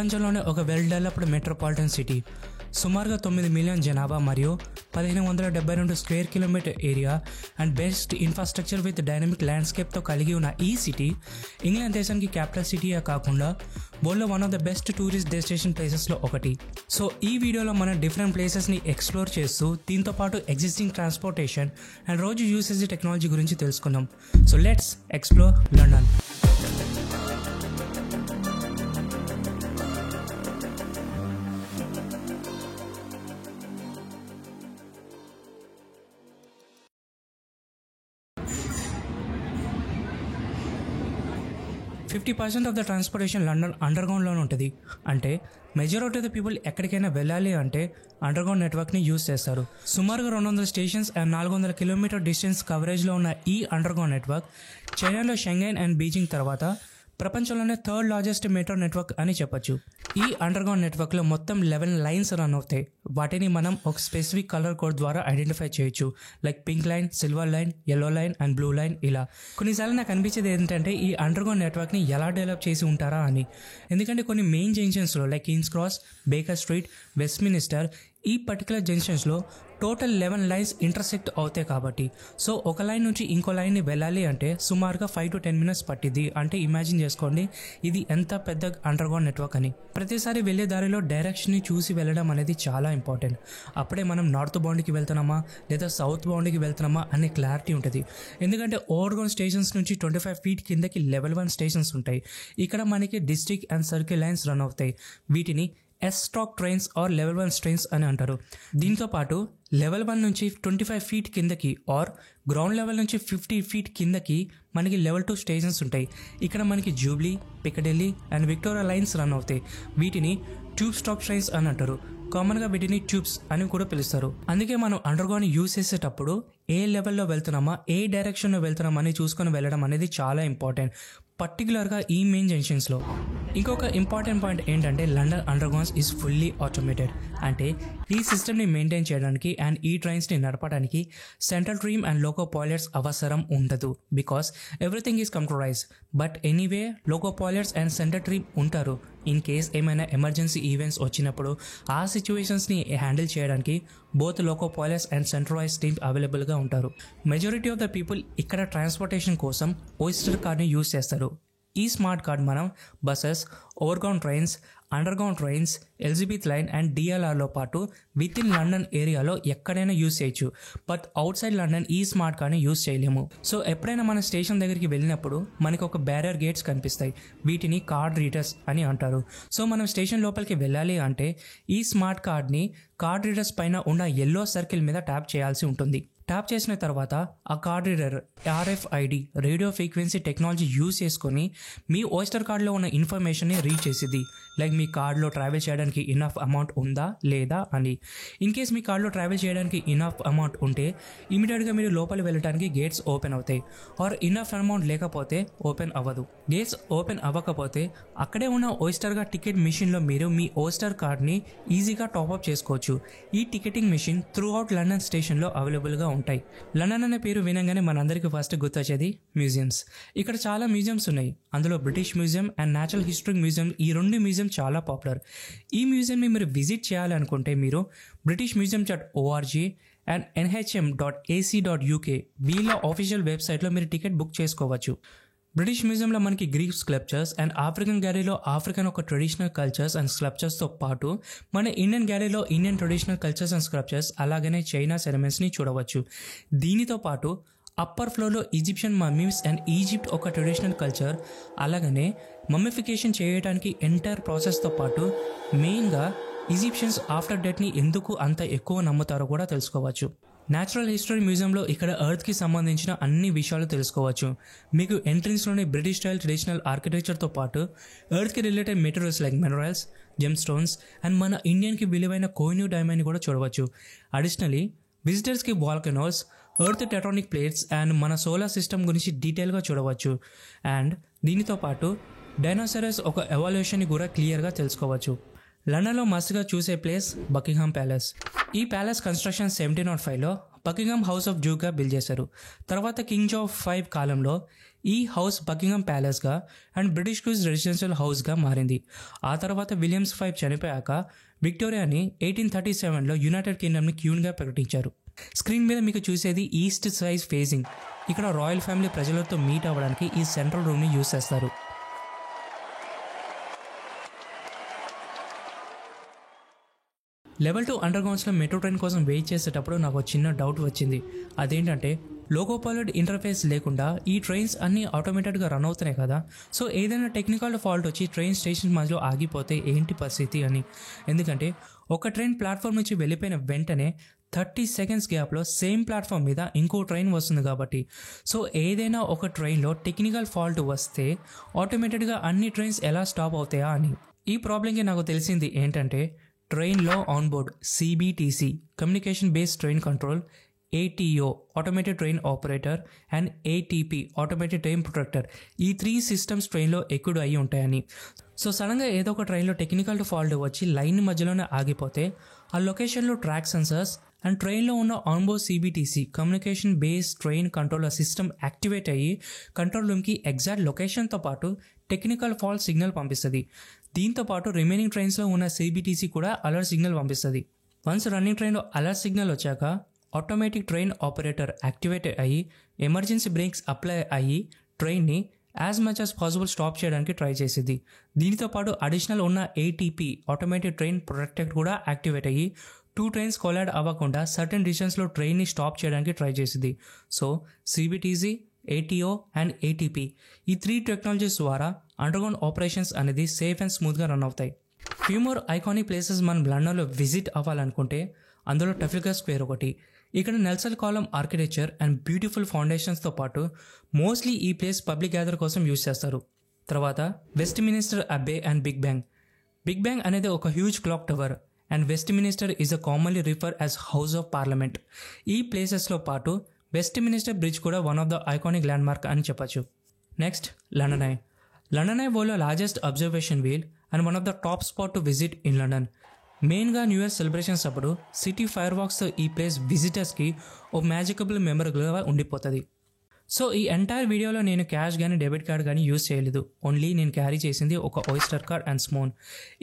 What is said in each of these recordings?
ప్రపంచంలోనే ఒక well developed metropolitan city, సుమారుగా 9 మిలియన్ జనాభా మరియు 1572 square kilometre area and best infrastructure with dynamic ల్యాండ్స్కేప్తో కలిగి ఉన్న ఈ సిటీ ఇంగ్లాండ్ దేశానికి క్యాపిటల్ సిటీయే కాకుండా వరల్డ్లో one of the best tourist destination ప్లేసెస్లో ఒకటి. సో ఈ వీడియోలో మనం డిఫరెంట్ ప్లేసెస్ని ఎక్స్ప్లోర్ చేస్తూ దీంతో పాటు ఎగ్జిస్టింగ్ ట్రాన్స్పోర్టేషన్ అండ్ రోజు యూసేజ్ టెక్నాలజీ గురించి తెలుసుకుందాం. So let's explore London. Fifty 50% of the transportation London అండర్గ్రౌండ్లోనే ఉంటుంది. అంటే మెజారిటీ ఆఫ్ ద పీపుల్ ఎక్కడికైనా వెళ్ళాలి అంటే అండర్గ్రౌండ్ నెట్వర్క్ని యూజ్ చేస్తారు. సుమారుగా 200 స్టేషన్స్ అండ్ 400 కిలోమీటర్ డిస్టెన్స్ కవరేజ్లో ఉన్న ఈ అండర్గ్రౌండ్ నెట్వర్క్ చైనాలో షెంగన్ అండ్ బీజింగ్ తర్వాత ప్రపంచంలోనే థర్డ్ లార్జెస్ట్ మెట్రో నెట్వర్క్ అని చెప్పొచ్చు. ఈ అండర్గ్రౌండ్ నెట్వర్క్లో మొత్తం 11 లైన్స్ రన్ అవుతాయి. వాటిని మనం ఒక స్పెసిఫిక్ కలర్ కోడ్ ద్వారా ఐడెంటిఫై చేయొచ్చు, like pink line, silver line, yellow line and blue line. ఇలా కొన్నిసార్లు నాకు అనిపించేది ఏంటంటే ఈ అండర్గ్రౌండ్ నెట్వర్క్ని ఎలా డెవలప్ చేసి ఉంటారా అని. ఎందుకంటే కొన్ని మెయిన్ జంక్షన్స్లో like King's Cross, Baker Street, Westminster, ఈ పర్టికులర్ జంక్షన్స్లో టోటల్ 11 లైన్స్ ఇంటర్సెక్ట్ అవుతాయి కాబట్టి సో ఒక లైన్ నుంచి ఇంకో లైన్ని వెళ్ళాలి అంటే సుమారుగా 5 to 10 minutes పట్టిద్ది. అంటే ఇమాజిన్ చేసుకోండి ఇది ఎంత పెద్ద అండర్గ్రౌండ్ నెట్వర్క్ అని. ప్రతిసారి వెళ్ళే దారిలో డైరెక్షన్ని చూసి వెళ్ళడం అనేది చాలా ఇంపార్టెంట్. అప్పుడే మనం నార్త్ బౌండ్కి వెళ్తున్నామా లేదా సౌత్ బౌండ్కి వెళ్తున్నామా అనే క్లారిటీ ఉంటుంది. ఎందుకంటే ఓవర్గ్రౌండ్ స్టేషన్స్ నుంచి 25 feet కిందకి లెవెల్ 1 స్టేషన్స్ ఉంటాయి. ఇక్కడ మనకి district and circle lines run అవుతాయి. వీటిని S stock trains or level 1 trains అని అంటారు. దీంతో పాటు లెవెల్ 1 నుంచి 25 feet కిందకి ఆర్ గ్రౌండ్ లెవెల్ నుంచి 50 feet కిందకి మనకి లెవెల్ 2 స్టేషన్స్ ఉంటాయి. ఇక్కడ మనకి Jubilee, Piccadilly and Victoria lines run అవుతాయి. వీటిని ట్యూబ్ స్టాక్ ట్రైన్స్ అని అంటారు. కామన్గా వీటిని ట్యూబ్స్ అని కూడా పిలుస్తారు. అందుకే మనం అండర్గ్రౌండ్ యూజ్ చేసేటప్పుడు ఏ లెవెల్లో వెళ్తున్నామా, ఏ డైరెక్షన్లో వెళ్తున్నామా అని చూసుకొని వెళ్ళడం అనేది చాలా ఇంపార్టెంట్, పర్టికులర్గా ఈ మెయిన్ జంక్షన్స్లో. ఇంకొక ఇంపార్టెంట్ పాయింట్ ఏంటంటే లండన్ అండర్గ్రౌండ్స్ ఈజ్ ఫుల్లీ ఆటోమేటెడ్. అంటే ఈ సిస్టమ్ని మెయింటైన్ చేయడానికి అండ్ ఈ ట్రైన్స్ని నడపడానికి central team and loco pilots అవసరం ఉండదు. Because everything is computerise. But anyway loco pilots and central team ఉంటారు. ఇన్ కేస్ ఏమైనా ఎమర్జెన్సీ ఈవెంట్స్ వచ్చినప్పుడు ఆ సిచ్యువేషన్స్ని హ్యాండిల్ చేయడానికి both loco pilots and centralise team అవైలబుల్గా ఉంటారు. మెజారిటీ ఆఫ్ ద పీపుల్ ఇక్కడ ట్రాన్స్పోర్టేషన్ కోసం ఓయిస్టర్ కార్డ్ని యూజ్ చేస్తారు. ఈ స్మార్ట్ కార్డ్ మనం buses, overground trains, underground trains, Elizabeth line and డిఎల్ఆర్లో పాటు విత్ ఇన్ లండన్ ఏరియాలో ఎక్కడైనా యూజ్ చేయొచ్చు. బట్ అవుట్ సైడ్ లండన్ ఈ స్మార్ట్ కార్డ్ని యూజ్ చేయలేము. సో ఎప్పుడైనా మన స్టేషన్ దగ్గరికి వెళ్ళినప్పుడు మనకు ఒక బ్యారియర్ గేట్స్ కనిపిస్తాయి. వీటిని కార్డ్ రీడర్స్ అని అంటారు. సో మనం స్టేషన్ లోపలికి వెళ్ళాలి అంటే ఈ స్మార్ట్ కార్డ్ని కార్డ్ రీడర్స్ పైన ఉన్న ఎల్లో సర్కిల్ మీద ట్యాప్ చేయాల్సి ఉంటుంది. ట్యాప్ చేసిన తర్వాత ఆ card reader RFID radio frequency technology use చేసుకొని మీ ఓయిస్టర్ కార్డ్లో ఉన్న ఇన్ఫర్మేషన్ని రీడ్ చేసిద్ది. లైక్ మీ కార్డ్లో ట్రావెల్ చేయడానికి ఇనఫ్ అమౌంట్ ఉందా లేదా అని. ఇన్ కేస్ మీ కార్డ్లో ట్రావెల్ చేయడానికి ఇనఫ్ అమౌంట్ ఉంటే ఇమీడియట్గా మీరు లోపలి వెళ్ళడానికి గేట్స్ ఓపెన్ అవుతాయి. ఆర్ ఇనఫ్ అమౌంట్ లేకపోతే ఓపెన్ అవ్వదు. గేట్స్ ఓపెన్ అవ్వకపోతే అక్కడే ఉన్న ఓయిస్టర్గా టికెట్ మిషన్లో మీరు మీ ఓయిస్టర్ కార్డ్ని ఈజీగా టాప్అప్ చేసుకోవచ్చు. ఈ ticketing machine throughout London స్టేషన్లో అవైలబుల్గా ఉంటాయి. లండన్ అనే పేరు వినగానే మనందరికీ ఫస్ట్ గుర్తొచ్చేది మ్యూజియంస్. ఇక్కడ చాలా మ్యూజియంస్ ఉన్నాయి. అందులో British museum and natural history museum, ఈ 2 మ్యూజియం చాలా పాపులర్. ఈ మ్యూజియంని మీరు విజిట్ చేయాలనుకుంటే మీరు BritishMuseum.org అండ్ NHM.ac.uk వీళ్ళ ఆఫీషియల్ వెబ్సైట్లో మీరు టికెట్ బుక్ చేసుకోవచ్చు. బ్రిటిష్ మ్యూజియంలో మనకి గ్రీక్ స్కల్ప్చర్స్ అండ్ ఆఫ్రికన్ గ్యాలరీలో ఆఫ్రికన్ ఒక ట్రెడిషనల్ కల్చర్స్ అండ్ స్కల్ప్చర్స్తో పాటు మన ఇండియన్ గ్యాలరీలో Indian traditional cultures and sculptures అలాగనే చైనా సెరమనీస్ని చూడవచ్చు. దీనితో పాటు అప్పర్ ఫ్లోర్లో ఈజిప్షియన్ మమ్మీస్ అండ్ ఈజిప్ట్ ఒక ట్రెడిషనల్ కల్చర్, అలాగనే మమ్మిఫికేషన్ చేయడానికి ఎంటైర్ ప్రాసెస్తో పాటు మెయిన్గా ఈజిప్షియన్స్ ఆఫ్టర్ డెత్ని ఎందుకు అంత ఎక్కువ నమ్ముతారో కూడా తెలుసుకోవచ్చు. న్యాచురల్ హిస్టరీ మ్యూజియంలో ఇక్కడ ఎర్త్కి సంబంధించిన అన్ని విషయాలు తెలుసుకోవచ్చు. మీకు ఎంట్రన్స్లోనే బ్రిటిష్ స్టైల్ ట్రెడిషనల్ ఆర్కిటెక్చర్తో పాటు ఎర్త్కి related materials like minerals, gem stones and మన ఇండియన్కి విలువైన కోహినూర్ డైమండ్ కూడా చూడవచ్చు. అడిషనలీ విజిటర్స్కి volcanoes, earth tectonic plates and మన సోలార్ సిస్టమ్ గురించి డీటెయిల్గా చూడవచ్చు. అండ్ దీనితో పాటు డైనోసారస్ ఒక ఎవల్యూషన్ని కూడా క్లియర్గా తెలుసుకోవచ్చు. లండన్లో మస్తుగా చూసే ప్లేస్ బకింగ్హామ్ ప్యాలెస్. ఈ ప్యాలెస్ కన్స్ట్రక్షన్ 1705లో బకింగ్హామ్ హౌస్ ఆఫ్ డ్యూక్గా బిల్డ్ చేశారు. తర్వాత కింగ్ జార్జ్ 5 కాలంలో ఈ హౌస్ బకింగ్హామ్ ప్యాలెస్గా అండ్ బ్రిటిష్ క్రూజ్ రెసిడెన్షియల్ హౌస్గా మారింది. ఆ తర్వాత విలియమ్స్ 5 చనిపోయాక విక్టోరియాని 1837లో యునైటెడ్ కింగ్డమ్ని క్వీన్గా ప్రకటించారు. స్క్రీన్ మీద మీకు చూసేది ఈస్ట్ సైజ్ ఫేసింగ్. ఇక్కడ రాయల్ ఫ్యామిలీ ప్రజలతో మీట్ అవ్వడానికి ఈ సెంట్రల్ రూమ్ని యూజ్ చేస్తారు. లెవెల్ 2 అండర్గ్రౌండ్స్లో మెట్రో ట్రైన్ కోసం వెయిట్ చేసేటప్పుడు నాకు ఒక చిన్న డౌట్ వచ్చింది. అదేంటంటే లోకో పైలట్ ఇంటర్ఫేస్ లేకుండా ఈ ట్రైన్స్ అన్నీ ఆటోమేటెడ్గా రన్ అవుతున్నాయి కదా, సో ఏదైనా టెక్నికల్ ఫాల్ట్ వచ్చి ట్రైన్ స్టేషన్ మధ్యలో ఆగిపోతే ఏంటి పరిస్థితి అని. ఎందుకంటే ఒక ట్రైన్ ప్లాట్ఫామ్ నుంచి వెళ్ళిపోయిన వెంటనే 30 సెకండ్స్ గ్యాప్లో సేమ్ ప్లాట్ఫామ్ మీద ఇంకో ట్రైన్ వస్తుంది కాబట్టి, సో ఏదైనా ఒక ట్రైన్లో టెక్నికల్ ఫాల్ట్ వస్తే ఆటోమేటెడ్గా అన్ని ట్రైన్స్ ఎలా స్టాప్ అవుతాయా అని. ఈ ప్రాబ్లంకి నాకు తెలిసింది ఏంటంటే ట్రైన్లో onboard CBTC communication based train control, ATO automated train operator and ATP automated train protector, ఈ 3 సిస్టమ్స్ ట్రైన్లో ఎక్కువ అయి ఉంటాయని. సో సడన్గా ఏదో ఒక ట్రైన్లో టెక్నికల్ ఫాల్ట్ వచ్చి లైన్ మధ్యలోనే ఆగిపోతే ఆ లొకేషన్లో ట్రాక్ సెన్సర్స్ అండ్ ట్రైన్లో ఉన్న onboard CBTC communication based train controller system activate అయ్యి కంట్రోల్ రూమ్కి ఎగ్జాక్ట్ లొకేషన్తో పాటు టెక్నికల్ ఫాల్ట్ సిగ్నల్ పంపిస్తుంది. దీంతోపాటు రిమైనింగ్ ట్రైన్స్లో ఉన్న CBTC కూడా అలర్ట్ సిగ్నల్ పంపిస్తుంది. వన్స్ రన్నింగ్ ట్రైన్లో అలర్ట్ సిగ్నల్ వచ్చాక ఆటోమేటిక్ ట్రైన్ ఆపరేటర్ యాక్టివేట్ అయ్యి ఎమర్జెన్సీ బ్రేక్స్ అప్లై అయ్యి ట్రైన్ని as much as possible stop చేయడానికి ట్రై చేసింది. దీనితో పాటు అడిషనల్ ఉన్న ATP ఆటోమేటిక్ ట్రైన్ ప్రొటెక్టర్ కూడా యాక్టివేట్ అయ్యి 2 ట్రైన్స్ కొలైడ్ అవ్వకుండా సర్టెన్ డిస్టెన్స్లో ట్రైన్ని స్టాప్ చేయడానికి ట్రై చేసింది. So CBTC, ATO and ATP ఈ 3 టెక్నాలజీస్ ద్వారా అండర్గ్రౌండ్ ఆపరేషన్స్ అనేది సేఫ్ అండ్ స్మూత్గా రన్ అవుతాయి. ఫ్యూ మోర్ ఐకానిక్ ప్లేసెస్ మనం లండన్లో విజిట్ అవ్వాలనుకుంటే అందులో ట్రఫల్గర్ స్క్వేర్ ఒకటి. ఇక్కడ Nelson column architecture and beautiful ఫౌండేషన్స్తో పాటు మోస్ట్లీ ఈ ప్లేస్ పబ్లిక్ గ్యాదర్ కోసం యూజ్ చేస్తారు. తర్వాత Westminster Abbey and Big Bang. Big Bang అనేది ఒక huge clock tower and Westminster is a commonly refer as House of Parliament. ఈ ప్లేసెస్లో పాటు వెస్ట్ మినిస్టర్ బ్రిడ్జ్ కూడా one of the iconic landmark అని చెప్పచ్చు. Next London I. London eye వరల్డ్లో largest observation wheel and one of the top spot to visit in London. మెయిన్గా new year celebrations అప్పుడు city fire వాక్స్తో ఈ place విజిటర్స్కి ఓ మ్యాజికబుల్ మెమరబుల్గా ఉండిపోతుంది. So ఈ entire వీడియోలో నేను క్యాష్ కానీ డెబిట్ కార్డ్ కానీ యూజ్ చేయలేదు. ఓన్లీ నేను క్యారీ చేసింది ఒక ఓయిస్టర్ కార్డ్ అండ్ స్మోన్.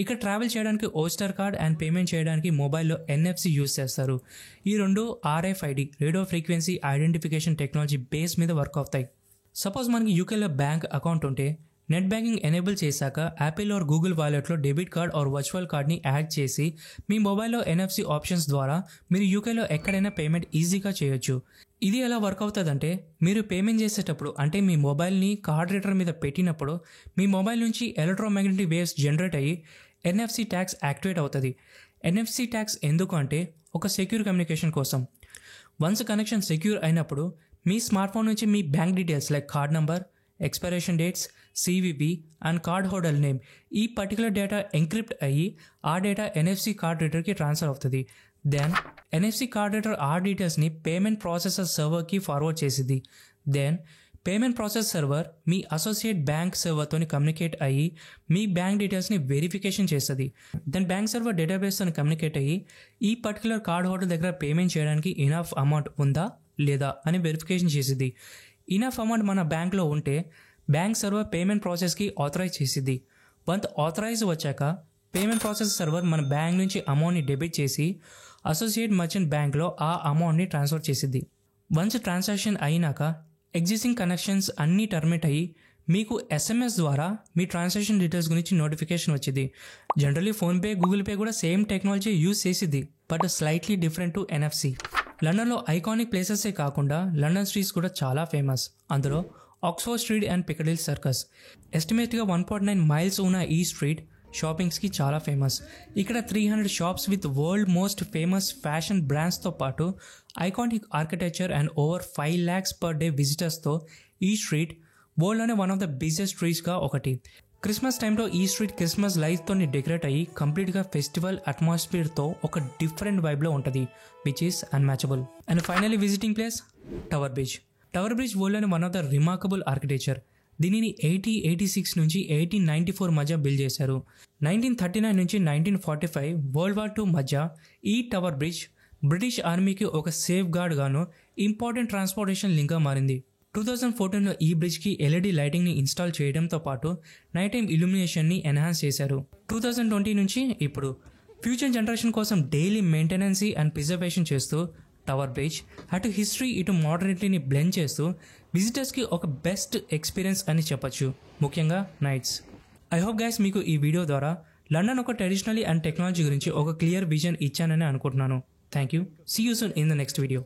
ఇక్కడ ట్రావెల్ చేయడానికి ఓయిస్టర్ కార్డ్ అండ్ పేమెంట్ చేయడానికి మొబైల్లో NFC యూజ్ చేస్తారు. ఈ రెండు RFID radio frequency identification technology base మీద వర్క్ అవుతాయి. సపోజ్ మనకి యూకేలో బ్యాంక్ అకౌంట్ ఉంటే నెట్ బ్యాంకింగ్ ఎనేబుల్ చేశాక యాపిల్ ఆర్ గూగుల్ వాలెట్లో డెబిట్ కార్డ్ ఆర్ వర్చువల్ కార్డ్ని యాడ్ చేసి మీ మొబైల్లో NFC ఆప్షన్స్ ద్వారా మీరు యూకేలో ఎక్కడైనా పేమెంట్ ఈజీగా చేయొచ్చు. ఇది ఎలా వర్క్ అవుతుందంటే మీరు పేమెంట్ చేసేటప్పుడు అంటే మీ మొబైల్ని కార్డ్ రీడర్ మీద పెట్టినప్పుడు మీ మొబైల్ నుంచి ఎలక్ట్రోమాగ్నెటిక్ వేవ్స్ జనరేట్ అయ్యి NFC ట్యాగ్స్ యాక్టివేట్ అవుతుంది. NFC ట్యాగ్స్ ఎందుకు అంటే ఒక సెక్యూర్ కమ్యూనికేషన్ కోసం. వన్స్ కనెక్షన్ సెక్యూర్ అయినప్పుడు మీ స్మార్ట్ ఫోన్ నుంచి మీ bank details like card number, expiration dates, CVV and card holder name ఈ పర్టికులర్ డేటా ఎంక్రిప్ట్ అయ్యి ఆ డేటా NFC కార్డ్ రీడర్కి ట్రాన్స్ఫర్ అవుతుంది. దెన్ NFC కార్డ్ రీడర్ ఆ డీటెయిల్స్ని పేమెంట్ ప్రాసెసర్ సర్వర్కి ఫార్వర్డ్ చేసింది. దెన్ పేమెంట్ ప్రాసెస్ సర్వర్ మీ అసోసియేట్ బ్యాంక్ సర్వర్తో కమ్యూనికేట్ అయ్యి మీ బ్యాంక్ డీటెయిల్స్ని వెరిఫికేషన్ చేస్తుంది. దెన్ బ్యాంక్ సర్వర్ డేటాబేస్తో కమ్యూనికేట్ అయ్యి ఈ పర్టికులర్ కార్డ్ హోల్డర్ దగ్గర పేమెంట్ చేయడానికి ఇనఫ్ అమౌంట్ ఉందా లేదా అని వెరిఫికేషన్ చేసింది. ఇనఫ్ అమౌంట్ మన బ్యాంక్లో ఉంటే బ్యాంక్ సర్వర్ పేమెంట్ ప్రాసెస్కి ఆథరైజ్ చేసింది. వన్స్ ఆథరైజ్ వచ్చాక పేమెంట్ ప్రాసెస్ సర్వర్ మన బ్యాంక్ నుంచి అమౌంట్ని డెబిట్ చేసి అసోసియేట్ మర్చెంట్ బ్యాంక్లో ఆ అమౌంట్ని ట్రాన్స్ఫర్ చేసింది. వన్స్ ట్రాన్సాక్షన్ అయినాక ఎగ్జిస్టింగ్ కనెక్షన్స్ అన్నీ టర్మినేట్ అయ్యి మీకు SMS ద్వారా మీ ట్రాన్సాక్షన్ డీటెయిల్స్ గురించి నోటిఫికేషన్ వచ్చింది. జనరల్లీ ఫోన్పే, గూగుల్ పే కూడా సేమ్ టెక్నాలజీ యూజ్ చేసింది, but slightly different to NFC. లండన్లో ఐకానిక్ ప్లేసెసే కాకుండా లండన్ స్ట్రీట్స్ కూడా చాలా ఫేమస్. అందులో Oxford street and Piccadilly circus. ఎస్టిమేట్గా 1.9 మైల్స్ ఉన్న ఈ స్ట్రీట్ షాపింగ్స్కి చాలా ఫేమస్. ఇక్కడ 300 shops with world most famous fashion బ్రాండ్స్తో పాటు iconic architecture and over 5 lakhs per day విజిటర్స్తో ఈ స్ట్రీట్ వరల్డ్లోనే వన్ ఆఫ్ ద బిజియెస్ట్ స్ట్రీట్స్గా ఒకటి. క్రిస్మస్ టైంలో ఈ స్ట్రీట్ క్రిస్మస్ లైట్స్తో డెకరేట్ అయ్యి కంప్లీట్గా ఫెస్టివల్ అట్మాస్ఫియర్తో ఒక డిఫరెంట్ వైబ్లో ఉంటుంది, which is unmatchable. And finally visiting place tower bridge. Tower bridge వరల్డ్లోని one of the remarkable architecture. దీనిని 1886 నుంచి 1894 మధ్య బిల్డ్ చేశారు. 1939 నుంచి 1945 World War II మధ్య ఈ టవర్ బ్రిడ్జ్ బ్రిటిష్ ఆర్మీకి ఒక సేఫ్ గార్డ్ గాను ఇంపార్టెంట్ ట్రాన్స్పోర్టేషన్ లింక్గా మారింది. 2014లో ఈ బ్రిడ్జ్కి ఎల్ఈడి లైటింగ్ని ఇన్స్టాల్ చేయడంతో పాటు నైట్ టైం ఇల్యూమినేషన్ని ఎన్హాన్స్ చేశారు. 2020 నుంచి ఇప్పుడు ఫ్యూచర్ జనరేషన్ కోసం డైలీ మెయింటెనెన్స్ అండ్ ప్రిజర్వేషన్ చేస్తూ టవర్ బ్రిడ్జ్ అటు హిస్టరీ ఇటు మోడర్నిటీని బ్లెండ్ చేస్తూ విజిటర్స్కి ఒక బెస్ట్ ఎక్స్పీరియన్స్ అని చెప్పొచ్చు, ముఖ్యంగా నైట్స్. ఐ హోప్ గైస్ మీకు ఈ వీడియో ద్వారా లండన్ ఒక ట్రెడిషనలీ అండ్ టెక్నాలజీ గురించి ఒక క్లియర్ విజన్ ఇచ్చానని అనుకుంటున్నాను. Thank you. See you soon in the next video.